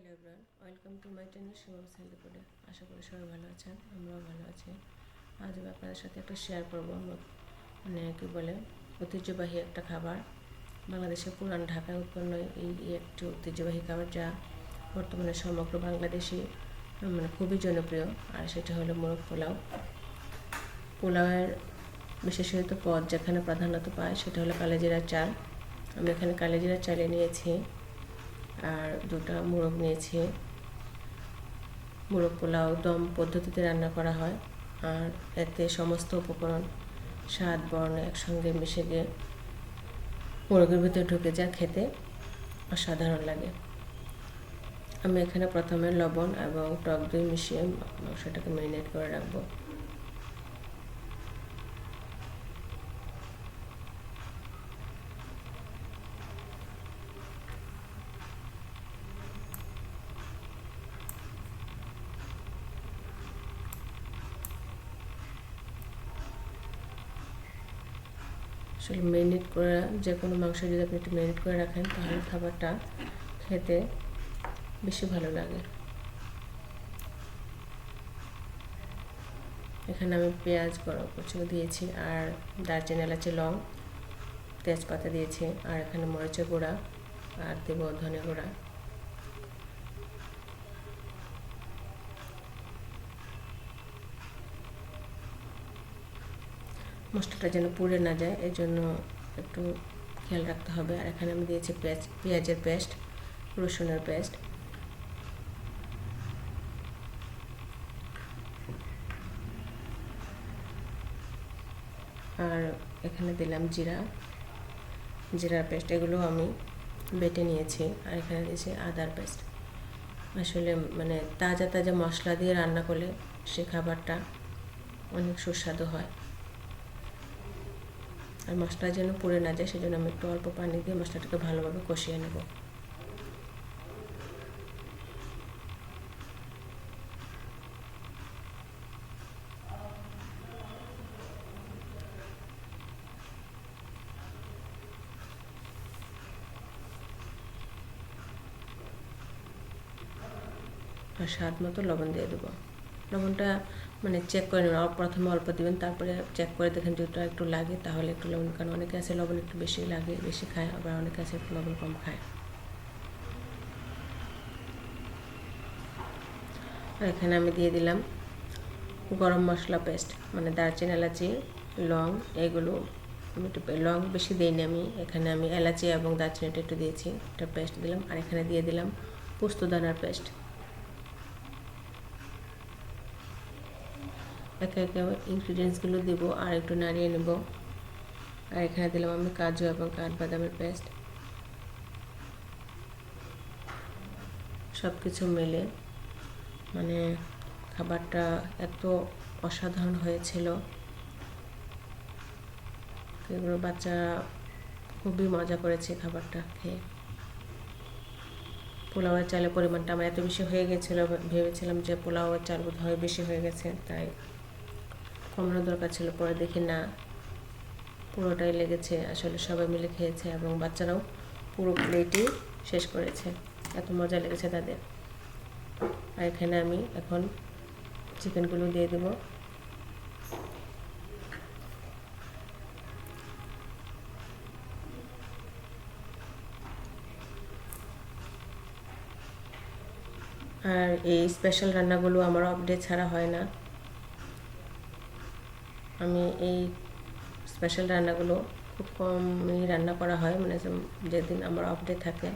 Hello everyone, welcome to my channel শিমম healthy. আশা করি সবাই ভালো আছেন, আমরাও ভালো আছি। আজ আমি আপনাদের সাথে একটা শেয়ার করবো, মানে কী বলে ঐতিহ্যবাহী একটা খাবার। বাংলাদেশের পুরান ঢাকায় উৎপন্ন এই একটি ঐতিহ্যবাহী খাবার, যা বর্তমানে সমগ্র বাংলাদেশি মানে খুবই জনপ্রিয়। আর সেটা হলো মোরগ পোলাও। পোলাওয়ের বিশেষত পদ যেখানে প্রাধান্যত পায় সেটা হলো কালোজিরার চাল। আমি এখানে কালোজিরার চালে নিয়েছি, আর দুটো মোরগ নিয়েছি। মোরগ পোলাও দম পদ্ধতিতে রান্না করা হয়, আর এতে সমস্ত উপকরণ স্বাদ বর্ণ একসঙ্গে মিশে গিয়ে মোরগের ভিতরে ঢুকে যা খেতে অসাধারণ লাগে। আমি এখানে প্রথমে লবণ এবং টক দই মিশিয়ে মাংসটাকে ম্যারিনেট করে রাখবো। আসলে ম্যারিনেট করে, যে কোনো মাংস যদি আপনি একটু ম্যারিনেট করে রাখেন তাহলে খাবারটা খেতে বেশি ভালো লাগে। এখানে আমি পেঁয়াজ কুচি দিয়েছি, আর দারচিনি এলাচি লং তেজপাতা দিয়েছি, আর এখানে মরিচের গুঁড়া আর দেব ধনে গুঁড়া। মশলাটা যেন পুড়ে না যায়, এই জন্য একটু খেয়াল রাখতে হবে। আর এখানে আমি দিয়েছি পেঁয়াজের পেস্ট, রসুনের পেস্ট, আর এখানে দিলাম জিরার পেস্ট। এগুলো আমি বেটে নিয়েছি। আর এখানে দিয়েছি আদার পেস্ট। আসলে মানে তাজা তাজা মশলা দিয়ে রান্না করলে সে খাবারটা অনেক সুস্বাদু হয়। আর মশলা যেন পুড়ে না যায় সেজন্য আমি একটু অল্প পানি দিয়ে মশলাটাকে ভালোভাবে কষিয়ে নেব। আর স্বাদ মতো লবণ দিয়ে দেবো। লবণটা মানে চেক করে নেবেন, প্রথমে অল্প দিবেন, তারপরে চেক করে দেখেন যদি একটু লাগে তাহলে একটু লবণ, কারণ অনেকে আছে লবণ একটু বেশি লাগে, বেশি খায়, আবার অনেকে আছে একটু লবণ কম খায়। আর এখানে আমি দিয়ে দিলাম গরম মশলা পেস্ট, মানে দারচিনি এলাচি লং এগুলো। আমি একটু লং বেশি দিইনি, এখানে আমি এলাচি এবং দারচিনিটা একটু দিয়েছি, একটা পেস্ট দিলাম। আর এখানে দিয়ে দিলাম পোস্তদানার পেস্ট। একে একে ইনগ্রিডিয়েন্টসগুলো দেবো আর একটু নাড়িয়ে নেব। আর এখানে দিলাম আমি কাজু এবং কাঠবাদামের পেস্ট। সব কিছু মিলে মানে খাবারটা এত অসাধারণ হয়েছিল, এগুলো বাচ্চারা খুবই মজা করেছে খাবারটা খেয়ে। পোলাওয়ের চালের পরিমাণটা আমার এত বেশি হয়ে গেছিলো, ভেবেছিলাম যে পোলাওয়ের চাল বোধ হয় বেশি হয়ে গেছে, তাই কমানোর দরকার ছিল। পরে দেখি না, পুরোটাই লেগেছে। আসলে সবাই মিলে খেয়েছে এবং বাচ্চারাও পুরো প্লেটই শেষ করেছে, এত মজা লেগেছে তাদের। আর এখানে আমি এখন চিকেনগুলো দিয়ে দেব। আর এই স্পেশাল রান্নাগুলো আমার অফ ডে ছাড়া হয় না। আমি এই স্পেশাল রান্নাগুলো খুব কমই রান্না করা হয়, মানে যেদিন আমার অফ ডে থাকে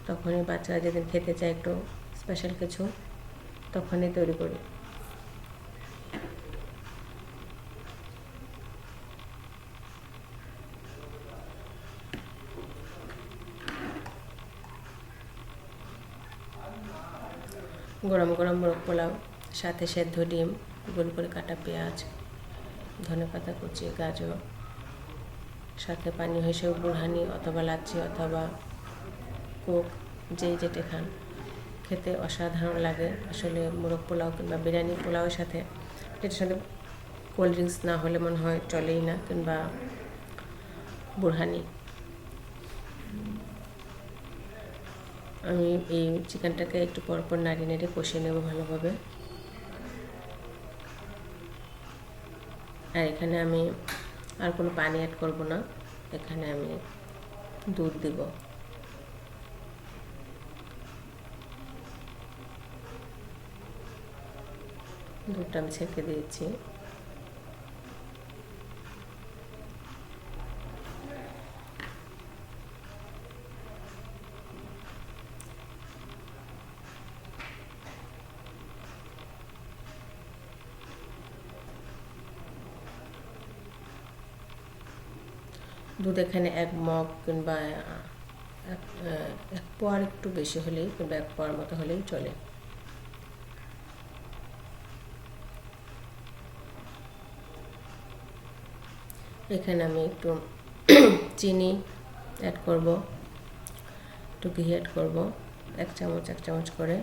তখনই, বাচ্চারা যেদিন খেতে চায় একটু স্পেশাল কিছু, তখনই তৈরি করি। গরম গরম মোরগ পোলাও, সাথে সেদ্ধ ডিম, গোল করে কাটা পেঁয়াজ, ধনেপাতা কুচি, গাজর, সাথে পানি হিসেবে বুরহানি অথবা লাচ্ছি অথবা কোক, যেই যেটা খান, খেতে অসাধারণ লাগে। আসলে মোরগ পোলাও কিংবা বিরিয়ানি পোলাওয়ের সাথে, যেটার সাথে কোল্ড ড্রিঙ্কস না হলে মনে হয় চলেই না, কিংবা বুরহানি। আমি এই চিকেনটাকে একটু পরপর নাড়িয়ে নেড়ে কষিয়ে নেব ভালোভাবে। আর এখানে আমি আর কোনো পানি অ্যাড করব না, এখানে আমি দুধ দিব। দুধটা আমি ছেঁকে দিয়েছি। দুধ এখানে 1 মগ কিংবা 1 পোয়ার একটু বেশি হলেই কিংবা 1 পোয়ার মতো হলেই চলে। এখানে আমি একটু চিনি অ্যাড করব, একটু ঘি অ্যাড করব, 1 চামচ করে।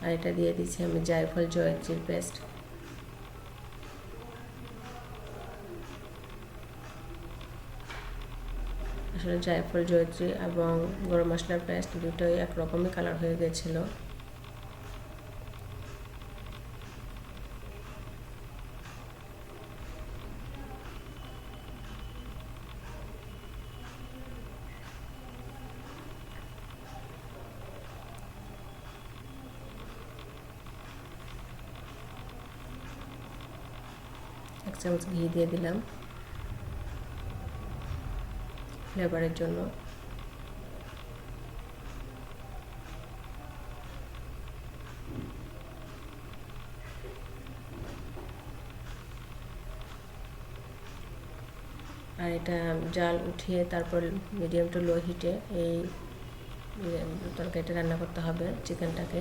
আর এটা দিয়ে দিচ্ছি আমি জায়ফল জয়ত্রীর পেস্ট। আসলে জায়ফল জয়ত্রী এবং গরম মশলার পেস্ট দুটোই একরকমই কালার হয়ে গেছিলো। এক চামচ ঘি দিয়ে দিলাম ফ্লেভারের জন্য। আর এটা জাল উঠিয়ে তারপর মিডিয়াম টু লো হিটে এই তরকারিটা রান্না করতে হবে চিকেনটাকে।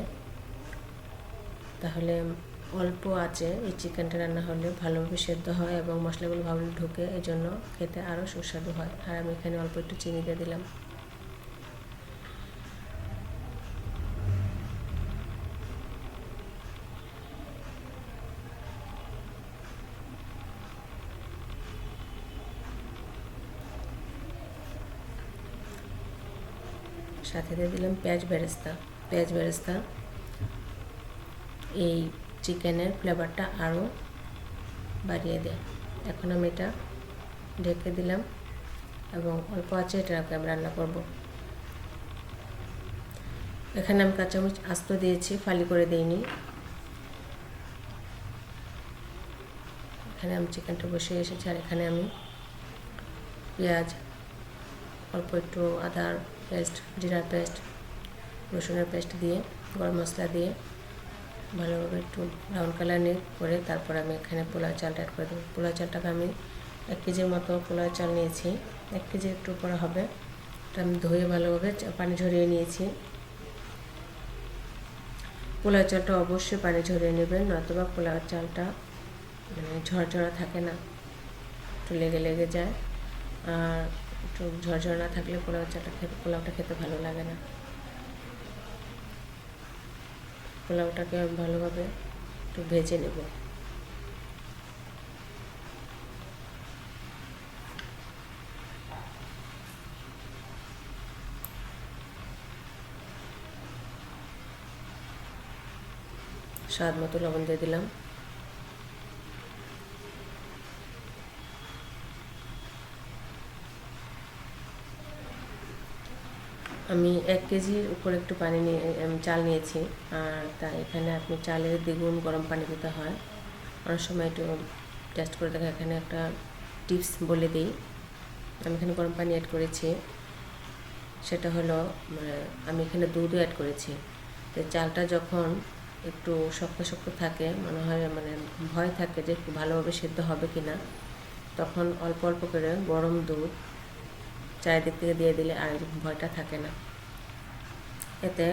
তাহলে অল্প আছে এই চিকেনটা রান্না হলে ভালোভাবে সেদ্ধ হয় এবং মশলাগুলো ভালোভাবে ঢোকে, এই জন্য খেতে আরও সুস্বাদু হয়। আর আমি এখানে অল্প একটু চিনি দিয়ে দিলাম। সাথে দিয়ে দিলাম পেঁয়াজ বেরেস্তা। এই চিকেনের ফ্লেভারটা আরও বাড়িয়ে দেয়। এখন আমি এটা ঢেকে দিলাম এবং অল্প আছে এটাকে আমি রান্না করব। এখানে আমি কাঁচামরিচ আস্ত দিয়েছি, ফালি করে দিইনি। এখানে আমি চিকেনটা বসিয়ে এসেছি আর এখানে আমি পেঁয়াজ, অল্প একটু আদার পেস্ট, জিরার পেস্ট, রসুনের পেস্ট দিয়ে, গরম মশলা দিয়ে ভালোভাবে একটু ব্রাউন কালার করে তারপর আমি এখানে পোলাও চালটা অ্যাড করে দেবো। পোলাও চালটাকে আমি 1 কেজির মতো পোলাও চাল নিয়েছি, 1 কেজির একটু উপরে হবে। এটা আমি ধুয়ে ভালোভাবে পানি ঝরিয়ে নিয়েছি। পোলাও চালটা অবশ্যই পানি ঝরিয়ে নেবেন, নয়তোবা পোলাও চালটা মানে ঝরঝরা থাকে না, একটু লেগে যায়। আর একটু ঝরঝরা না থাকলে পোলাওটা খেতে ভালো লাগে না। পোলাওটাকে আমি ভালোভাবে একটু ভেজে নেব। স্বাদ মতো লবণ দিয়ে দিলাম। আমি 1 কেজির উপর একটু পানি নিয়ে চাল নিয়েছি। আর তাই এখানে আপনি চালের দ্বিগুণ গরম পানি দিতে হয়। অনেক সময় একটু টেস্ট করে দেখা, এখানে একটা টিপস বলে দিই। আমি এখানে গরম পানি অ্যাড করেছি, সেটা হলো আমি এখানে দুধও অ্যাড করেছি। তো চালটা যখন একটু শক্ত থাকে, মনে হয় ভয় থাকে যে একটু ভালোভাবে সেদ্ধ হবে কি না, তখন অল্প করে গরম দুধ চারিদিক থেকে দিয়ে দিলে আর ভয়টা থাকে না। এতে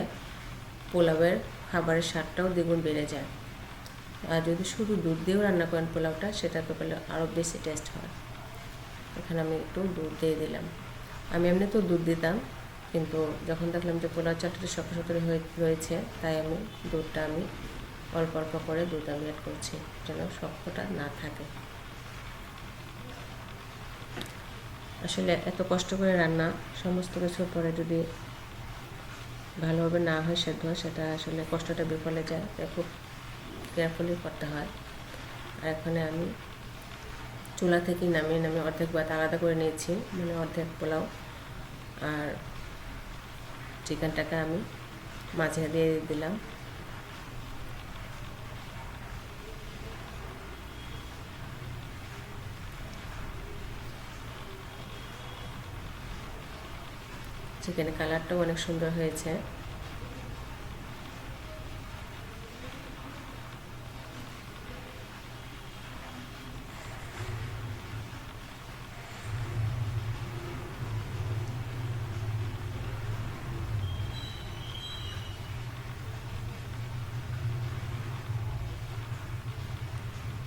পোলাওয়ের খাবারের স্বাদটাও দ্বিগুণ বেড়ে যায়। আর যদি শুধু দুধ দিয়েও রান্না করেন পোলাওটা, সেটা তো পেলে আরও বেশি টেস্ট হয়। এখানে আমি একটু দুধ দিয়ে দিলাম। আমি এমনি তো দুধ দিতাম, কিন্তু যখন দেখলাম যে পোলাও চালটা শক্ত রয়েছে, তাই আমি দুধটা অল্প করে দুধ আমি অ্যাড করছি, যেন শক্তটা না থাকে। আসলে এত কষ্ট করে রান্না, সমস্ত কিছুর পরে যদি ভালোভাবে না হয় সেদ্ধ, সেটা আসলে কষ্টটা বিফলে যায়। তাই খুব কেয়ারফুলি করতে হয়। আর এখানে আমি চুলা থেকে নামিয়ে অর্ধেক ভাত আলাদা করে নিয়েছি, মানে অর্ধেক পোলাও, আর চিকেনটাকে আমি মাঝে দিয়ে দিলাম। চিকেনের কালারটাও অনেক সুন্দর হয়েছে।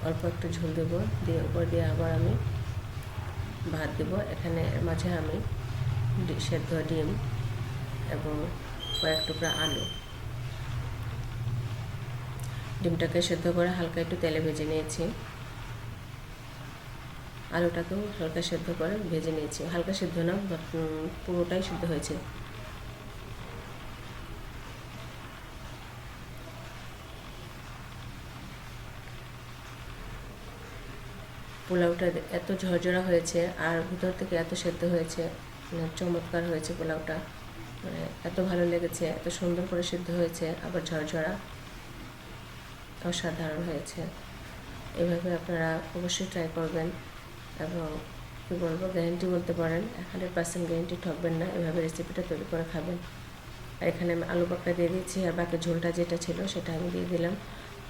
অল্প একটু ঝোল দেবো, দিয়ে উপর দিয়ে আবার আমি ভাত দেবো। এখানে মাঝে আমি সেদ্ধ ডিম এবং কয়েক টুকরা আলু, ডিমটাকে সেদ্ধ করে হালকা একটু তেলে ভেজে নিয়েছি, আলুটাকেও হালকা সেদ্ধ করে ভেজে নিয়েছি। হালকা সেদ্ধ না, পুরোটাই সেদ্ধ হয়েছে। পোলাওটা এত ঝরঝরা হয়েছে আর ভিতর থেকে এত সেদ্ধ হয়েছে, মানে চমৎকার হয়েছে পোলাওটা। মানে এত ভালো লেগেছে, এত সুন্দর করে সিদ্ধ হয়েছে, আবার ঝরঝরা, অসাধারণ হয়েছে। এভাবে আপনারা অবশ্যই ট্রাই করবেন এবং কী বলবো, গ্যারেন্টি বলতে পারেন, 100% গ্যারেন্টি, ঠকবেন না। এভাবে রেসিপিটা তৈরি করে খাবেন। আর এখানে আমি আলু পাকটা দিয়ে দিচ্ছি, আর বাকি ঝোলটা যেটা ছিল সেটা আমি দিয়ে দিলাম,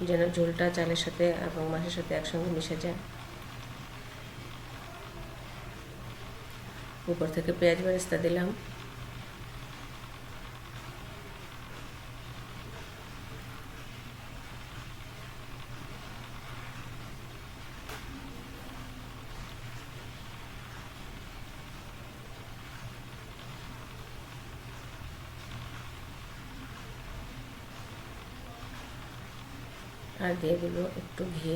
যেন ঝোলটা চালের সাথে এবং মাছের সাথে একসঙ্গে মিশে যায়। উপর থেকে পেঁয়াজ বেরেস্তা দিলাম। আর দিয়ে দিল একটু ঘি।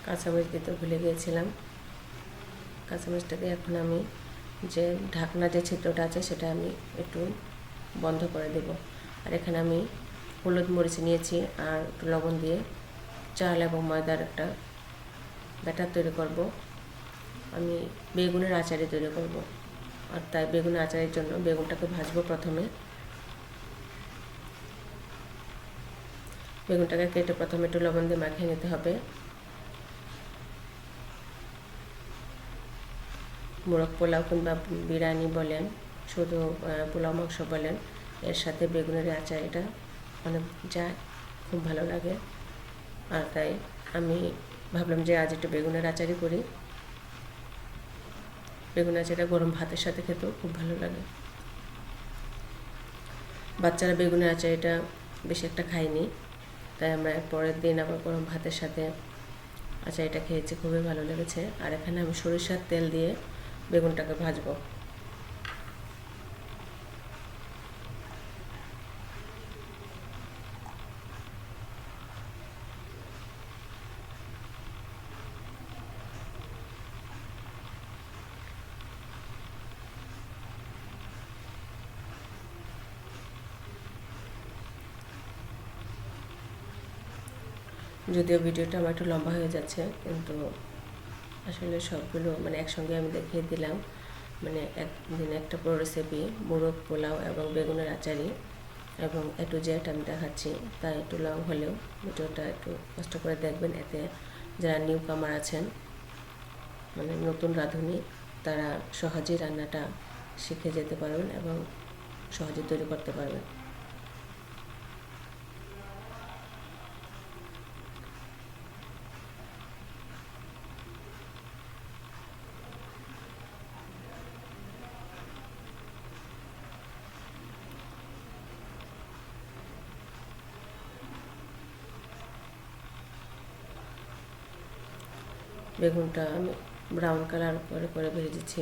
কাঁচামরিচ দিতে ভুলে গিয়েছিলাম। কাঁচামরিচটা দিয়ে এখন আমি যে ঢাকনা যে ছিদ্রটা আছে সেটা আমি একটু বন্ধ করে দেব। আর এখানে আমি হলুদ মরিচ নিয়েছি আর একটু লবণ দিয়ে চাল এবং ময়দার একটা ব্যাটার তৈরি করব। আমি বেগুনের আচারি তৈরি করব, আর তাই বেগুনের আচারের জন্য বেগুনটাকে ভাজবো। প্রথমে বেগুনটাকে কেটে প্রথমে একটু লবণ দিয়ে মাখিয়ে নিতে হবে। মোরগ পোলাও কিংবা বিরিয়ানি বলেন, শুধু পোলাও মাংস বলেন, এর সাথে বেগুনের আচার এটা অনেক যায়, খুব ভালো লাগে। আর তাই আমি ভাবলাম যে আজ একটু বেগুনের আচারই করি। বেগুন আচারটা গরম ভাতের সাথে খেতেও খুব ভালো লাগে। বাচ্চারা বেগুনের আচার এটা বেশি একটা খায়নি, তাই আমরা পরের দিন আবার গরম ভাতের সাথে আচারটা খেয়েছি, খুবই ভালো লেগেছে। আর এখানে আমি সরিষার তেল দিয়ে বেগুনটাকে ভাজবো। যদিও ভিডিওটা আমার একটু লম্বা হয়ে যাচ্ছে, কিন্তু আসলে সবগুলো মানে একসঙ্গে আমি দেখিয়ে দিলাম। মানে একদিনে একটা পুরো রেসিপি, মোরগ পোলাও এবং বেগুনের আচারি, এবং এ টু জেড আমি দেখাচ্ছি। তাই একটু লং হলেও ভিডিওটা একটু কষ্ট করে দেখবেন, এতে যারা নিউ কামার আছেন, মানে নতুন রাঁধুনি, তারা সহজেই রান্নাটা শিখে যেতে পারবেন এবং সহজে তৈরি করতে পারবেন। বেগুনটা আমি ব্রাউন কালার করে ভেজেছি।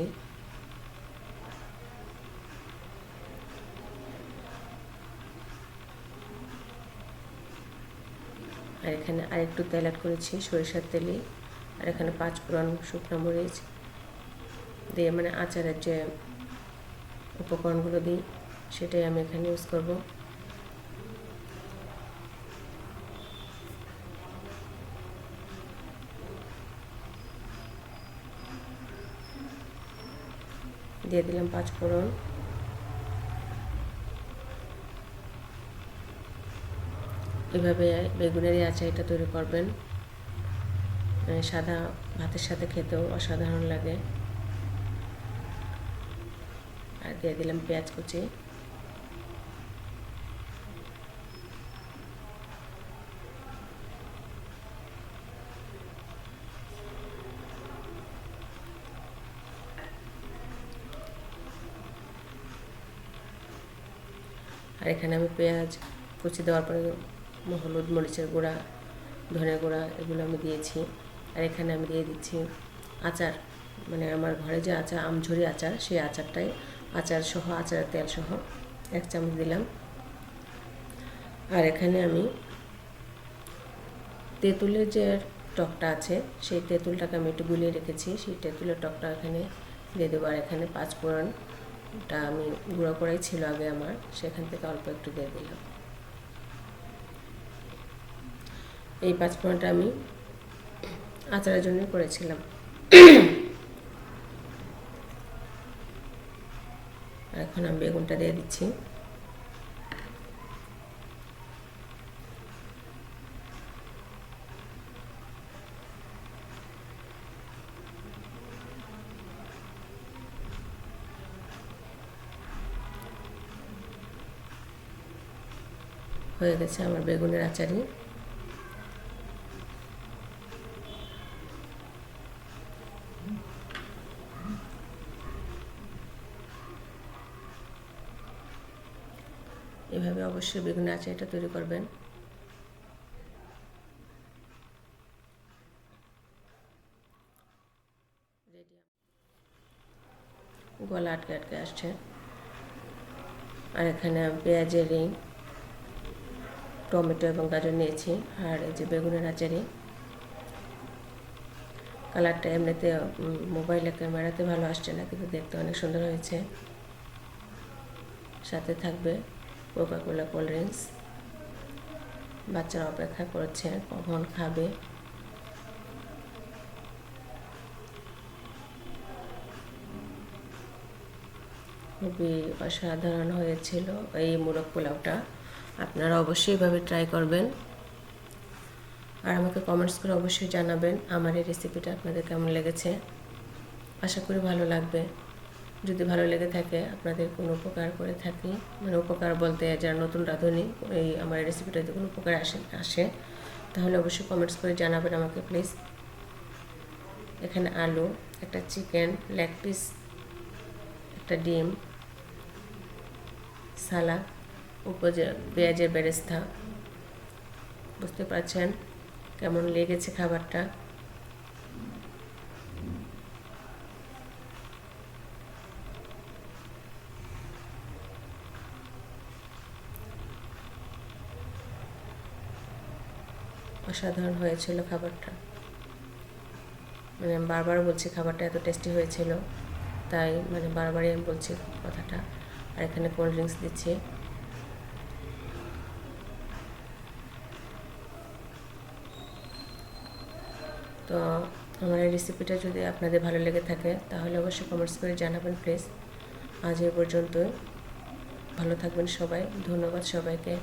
আর এখানে আরেকটু তেল অ্যাড করেছি, সরিষার তেলই। আর এখানে 5 ফোড়ন, শুকনো মরিচ দিয়ে মানে আচারের যে উপকরণগুলো দিই সেটাই আমি এখানে ইউজ করব। দিয়ে দিলাম 5 ফোড়ন। এভাবে বেগুনের এই আচারটা তৈরি করবেন, সাদা ভাতের সাথে খেতেও অসাধারণ লাগে। আর দিয়ে দিলাম পেঁয়াজ কুচি। আর এখানে আমি পেঁয়াজ কুচি দেওয়ার পরে হলুদ, মরিচের গুঁড়া, ধনে গুঁড়া এগুলো আমি দিয়েছি। আর এখানে আমি দিয়ে দিচ্ছি আচার, মানে আমার ঘরে যে আচার, আমঝুরি আচার, সেই আচারটাই আচার সহ, আচারের তেল সহ 1 চামচ দিলাম। আর এখানে আমি তেঁতুলের যে টকটা আছে সেই তেঁতুলটাকে আমি একটু গুলিয়ে রেখেছি, সেই তেঁতুলের টকটা এখানে দিয়ে দেবো। আর এখানে 5 ফোড়নটা আমি গুঁড়ো করাই ছিল আগে আমার, সেখান থেকে অল্প একটু দিয়ে দিলাম। এই 5 ফোড়নটা আমি আচারের জন্য করেছিলাম। আর এখন আমি বেগুনটা দিয়ে দিচ্ছি। হয়ে গেছে আমার বেগুনের আচারি। এভাবে অবশ্যই বেগুনের আচারটা তৈরি করবেন। গলা আটকে আটকে আসছে। আর এখানে পেঁয়াজের রিং, টমেটো এবং গাজর নিয়েছি। আর এই যে বেগুনের আচারি, কালারটা এমনিতে মোবাইলে ক্যামেরাতে ভালো আসছে না, কিন্তু দেখতে অনেক সুন্দর হয়েছে। সাথে থাকবে কোকা-কোলা কোল্ড ড্রিঙ্কস। বাচ্চারা অপেক্ষা করছে কখন খাবে। খুবই অসাধারণ হয়েছিল এই মোরগ পোলাওটা। আপনারা অবশ্যই এভাবে ট্রাই করবেন। আর আমাকে কমেন্টস করে অবশ্যই জানাবেন আমার এই রেসিপিটা আপনাদের কেমন লেগেছে। আশা করি ভালো লাগবে। যদি ভালো লেগে থাকে, আপনাদের কোনো উপকার করে থাকি, মানে উপকার বলতে যারা নতুন রাঁধুনি এই আমার রেসিপিটা যদি কোনো উপকার আসে তাহলে অবশ্যই কমেন্টস করে জানাবেন আমাকে প্লিজ। এখানে আলু, একটা চিকেন লেগ পিস, একটা ডিম, সালাদ, উপরে পেঁয়াজের বেরেস্তা। বুঝতে পারছেন কেমন লেগেছে খাবারটা। অসাধারণ হয়েছিল খাবারটা, মানে আমি বারবার বলছি খাবারটা এত টেস্টি হয়েছিল, তাই মানে বারবারই আমি বলছি কথাটা। আর এখানে কোল্ড ড্রিঙ্কস দিচ্ছি। তো আমার এই রেসিপিটা যদি আপনাদের ভালো লেগে থাকে তাহলে অবশ্যই কমেন্টস করে জানাবেন প্লিজ। আজ এ পর্যন্তই। ভালো থাকবেন সবাই। ধন্যবাদ সবাইকে।